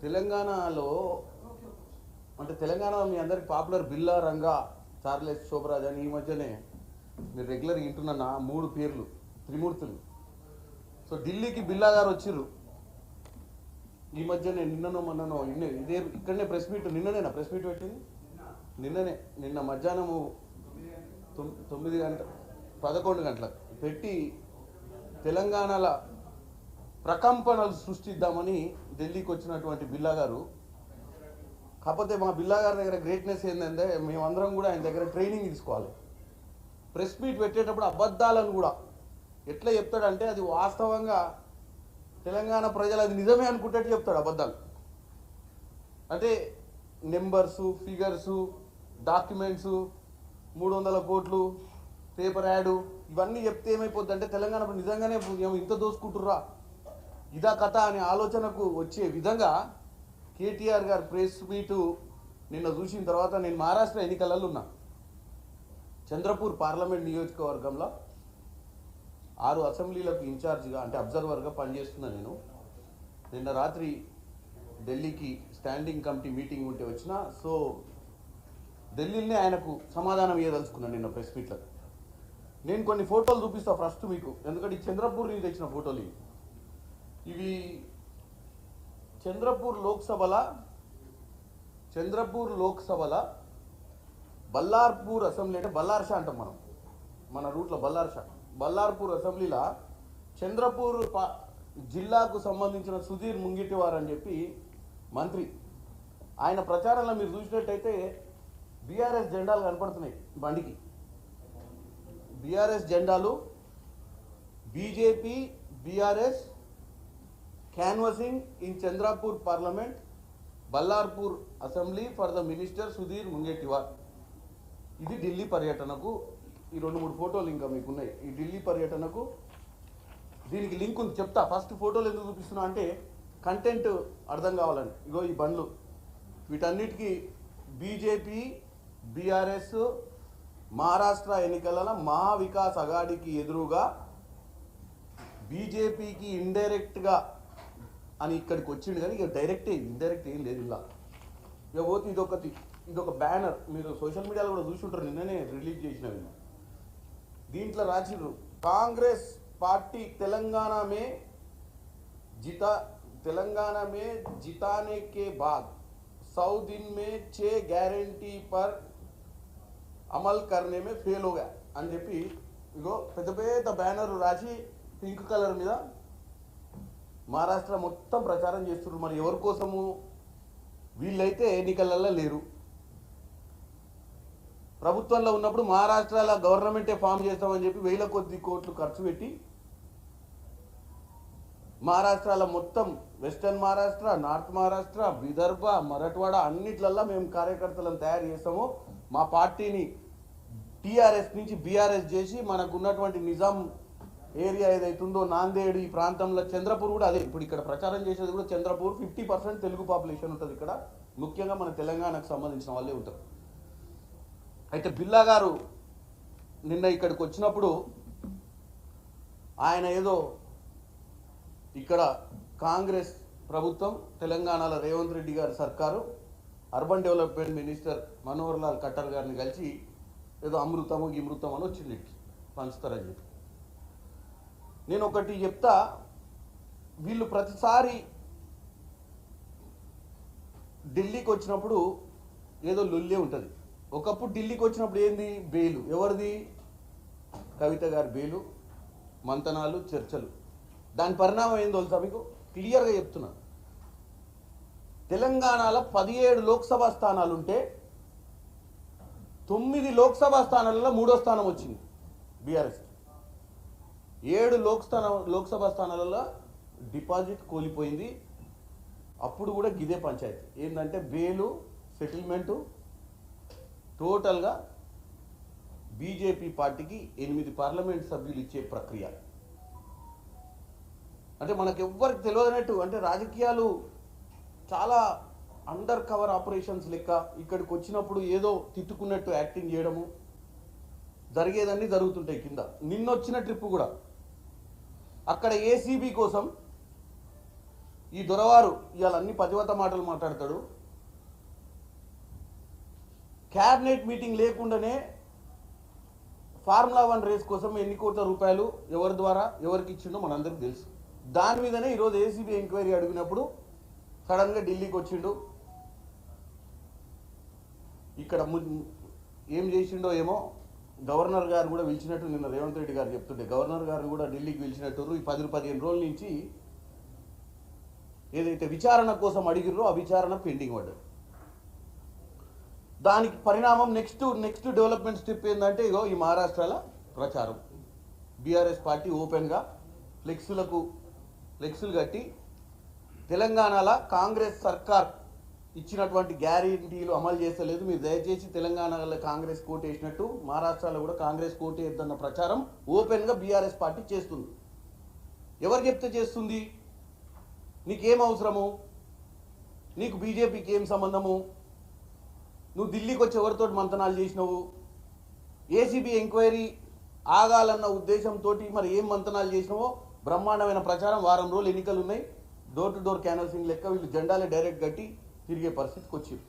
తెలంగాణలో అంటే తెలంగాణ మీ అందరికి పాపులర్ బిల్లా రంగా చార్లెస్ శోభరాజ్ అని ఈ మధ్యనే మీరు రెగ్యులర్ వింటున్న 3 పేర్లు త్రిమూర్తులు. సో ఢిల్లీకి బిల్లా గారు వచ్చిర్రు ఈ మధ్యనే, నిన్ననో మొన్ననో ఇదే ఇక్కడనే ప్రెస్ మీట్, నిన్ననేనా ప్రెస్ మీట్ పెట్టింది? నిన్న మధ్యాహ్నము 9 గంటల 11 గంటలకు పెట్టి తెలంగాణలో ప్రకంపనలు సృష్టిద్దామని ఢిల్లీకి వచ్చినటువంటి బిల్లా గారు. కాకపోతే మా బిల్లా గారి దగ్గర గ్రేట్నెస్ ఏంటంటే మేమందరం కూడా ఆయన దగ్గర ట్రైనింగ్ తీసుకోవాలి. ప్రెస్ మీట్ పెట్టేటప్పుడు అబద్ధాలను కూడా ఎట్లా చెప్తాడంటే అది వాస్తవంగా తెలంగాణ ప్రజలు అది నిజమే అనుకుంటట్టు చెప్తాడు అబద్ధాలు. అంటే నెంబర్సు, ఫిగర్సు, డాక్యుమెంట్సు, 300 కోట్లు, పేపర్ యాడు ఇవన్నీ చెప్తే ఏమైపోద్ది అంటే తెలంగాణ నిజంగానే ఇంత దోసుకుంటుర్రా ఇదా కథ అనే ఆలోచనకు వచ్చే విధంగా కేటీఆర్ గారు ప్రెస్ మీటు నిన్న చూసిన తర్వాత నేను మహారాష్ట్ర ఎన్నికలలో ఉన్నా. చంద్రపూర్ పార్లమెంట్ నియోజకవర్గంలో 6 అసెంబ్లీలకు ఇన్ఛార్జిగా అంటే అబ్జర్వర్గా పనిచేస్తున్నా నేను. నిన్న రాత్రి ఢిల్లీకి స్టాండింగ్ కమిటీ మీటింగ్ ఉంటే వచ్చిన. సో ఢిల్లీనే ఆయనకు సమాధానం ఇవ్వదలుచుకున్నాను నిన్న ప్రెస్ మీట్లో. నేను కొన్ని ఫోటోలు చూపిస్తాను ఫస్ట్ మీకు, ఎందుకంటే ఈ చంద్రపూర్ నుంచి తెచ్చిన ఫోటోలు ఇవి. చంద్రపూర్ లోక్సభల బల్లార్పూర్ అసెంబ్లీ అంటే బల్లార్షా అంటాం మనం, మన రూట్లో బల్లార్పూర్ అసెంబ్లీలో చంద్రపూర్ జిల్లాకు సంబంధించిన సుధీర్ ముంగిటివార్ అని చెప్పి మంత్రి, ఆయన ప్రచారంలో మీరు చూసినట్టయితే బీఆర్ఎస్ జెండాలు కనపడుతున్నాయి బండికి. బీఆర్ఎస్ జెండాలు, BJP BRS canvassing in Chandrapur Parliament, Ballarpur Assembly for the Minister Sudhir Mungetiwar. ఇది ఢిల్లీ పర్యటనకు ఈ 2-3 ఫోటోలు ఇంకా మీకు ఉన్నాయి. ఈ ఢిల్లీ పర్యటనకు దీనికి లింక్ ఉంది, చెప్తా. ఫస్ట్ ఫోటోలు ఎందుకు చూపిస్తున్నా అంటే కంటెంట్ అర్థం కావాలని. ఇగో ఈ బండ్లు, వీటన్నిటికీ బీజేపీ బీఆర్ఎస్ మహారాష్ట్ర ఎన్నికలలో మహావికాస్ అఘాడీకి ఎదురుగా బీజేపీకి ఇండైరెక్ట్గా అని ఇక్కడికి వచ్చిండు. కానీ ఇక ఇండైరెక్ట్ ఏం లేదు. ఇలా ఇక పోతే ఇదొక బ్యానర్, మీరు సోషల్ మీడియాలో కూడా చూసుంటారు, నిన్ననే రిలీజ్ చేసినవి. దీంట్లో రాసిర్రు కాంగ్రెస్ పార్టీ తెలంగాణ మే जिताने के बाद 100 दिन में 6 गारंटी पर అమల్ करने में फेल हो गया అని చెప్పి ఇగో పెద్ద బ్యానర్ రాసి పింక్ కలర్ మీద మహారాష్ట్ర మొత్తం ప్రచారం చేస్తున్నారు. మరి ఎవరి కోసము? వీళ్ళైతే ఎన్నికలలో లేరు, ప్రభుత్వంలో ఉన్నప్పుడు మహారాష్ట్రలో గవర్నమెంటే ఫామ్ చేస్తామని చెప్పి 1000 కొద్ది కోట్లు ఖర్చు పెట్టి మహారాష్ట్రలో మొత్తం వెస్టర్న్ మహారాష్ట్ర, నార్త్ మహారాష్ట్ర, విదర్భ, మరాఠవాడ అన్నిట్లల్లో మేము కార్యకర్తలను తయారు చేస్తాము, మా పార్టీని టీఆర్ఎస్ నుంచి బీఆర్ఎస్ చేసి మనకు ఉన్నటువంటి నిజాం ఏరియా ఏదైతుందో నాందేడ్ ఈ ప్రాంతంలో చంద్రపూర్ కూడా అదే. ఇప్పుడు ఇక్కడ ప్రచారం చేసేది కూడా చంద్రపూర్. 50% తెలుగు పాపులేషన్ ఉంటుంది ఇక్కడ, ముఖ్యంగా మన తెలంగాణకు సంబంధించిన వాళ్ళే ఉంటారు. అయితే బిల్లా గారు నిన్న ఇక్కడికి వచ్చినప్పుడు ఆయన ఏదో ఇక్కడ కాంగ్రెస్ ప్రభుత్వం తెలంగాణలో రేవంత్ రెడ్డి గారి సర్కారు urban development minister Manohar Lal Khattar గారిని కలిసి ఏదో అమృతము గిమృతం అని వచ్చింది పంచుతారని చెప్పి. నేను ఒకటి చెప్తా, వీళ్ళు ప్రతిసారి ఢిల్లీకి వచ్చినప్పుడు ఏదో లొల్లే ఉంటుంది. ఒకప్పుడు ఢిల్లీకి వచ్చినప్పుడు ఏంది? బెయిలు. ఎవరిది? కవిత గారి బెయిలు, మంతనాలు, చర్చలు. దాని పరిణామం ఏందో తెలుసా మీకు? క్లియర్గా చెప్తున్నా. తెలంగాణలో 17 లోక్సభ స్థానాలుంటే 9 లోక్సభ స్థానాలలో 3వ స్థానం వచ్చింది బీఆర్ఎస్. 7 లోక్సభ స్థానాలలో డిపాజిట్ కోల్పోయింది. అప్పుడు కూడా గిదే పంచాయతీ ఏంటంటే బెయిలు, సెటిల్మెంటు. టోటల్గా బీజేపీ పార్టీకి 8 పార్లమెంట్ సభ్యులు ఇచ్చే ప్రక్రియ. అంటే మనకెవ్వరికి తెలియదన్నట్టు, అంటే రాజకీయాలు చాలా అండర్ కవర్ ఆపరేషన్స్ లెక్క ఇక్కడికి వచ్చినప్పుడు ఏదో తిట్టుకున్నట్టు యాక్టింగ్ చేయడము జరిగేదన్నీ జరుగుతుంటాయి కింద. నిన్నొచ్చిన ట్రిప్ కూడా అక్కడ ఏసీబీ కోసం ఈ దొరవారు ఇవాళ అన్ని పతివత మాటలు మాట్లాడతాడు. క్యాబినెట్ మీటింగ్ లేకుండానే ఫార్ములా 1 రేస్ కోసం ఎన్ని కోట్ల రూపాయలు ఎవరి ద్వారా ఎవరికి ఇచ్చిండో మనందరికీ తెలుసు. దాని మీదనే ఈరోజు ఏసీబీ ఎంక్వైరీ అడిగినప్పుడు సడన్గా ఢిల్లీకి వచ్చిండు. ఇక్కడ ఏం చేసిండో ఏమో గవర్నర్ గారు కూడా పిలిచినట్టు నిన్న రేవంత్ రెడ్డి గారు చెప్తుంటే గవర్నర్ గారు కూడా ఢిల్లీకి పిలిచినట్టు ఈ 10-15 రోజుల నుంచి ఏదైతే విచారణ కోసం అడిగిర్రో ఆ విచారణ పెండింగ్ పడ్డది. దానికి పరిణామం నెక్స్ట్ డెవలప్మెంట్ స్టెప్ ఏంటంటే ఇగో ఈ మహారాష్ట్రలో ప్రచారం. బీఆర్ఎస్ పార్టీ ఓపెన్గా ఫ్లెక్సులు కట్టి తెలంగాణలో కాంగ్రెస్ సర్కార్ ఇచ్చినటువంటి గ్యారెంటీలు అమలు చేస్తలేదు, మీరు దయచేసి తెలంగాణలో కాంగ్రెస్ కోట్ వేసినట్టు మహారాష్ట్రలో కూడా కాంగ్రెస్ కోట్ వేద్దన్న ప్రచారం ఓపెన్గా బీఆర్ఎస్ పార్టీ చేస్తుంది. ఎవరు చెప్తే చేస్తుంది? నీకేం అవసరము? నీకు బీజేపీకి ఏం సంబంధము? నువ్వు ఢిల్లీకి వచ్చి ఎవరితో మంతనాలు చేసినావు? ఏసీబీ ఎంక్వైరీ ఆగాలన్న ఉద్దేశంతో మరి ఏం మంతనాలు చేసినావో బ్రహ్మాండమైన ప్రచారం. వారం రోజులు ఎన్నికలు ఉన్నాయి, డోర్ టు డోర్ క్యాన్వసింగ్ లెక్క వీళ్ళు జెండాలే డైరెక్ట్ కట్టి తిరిగే పరిస్థితికి వచ్చింది.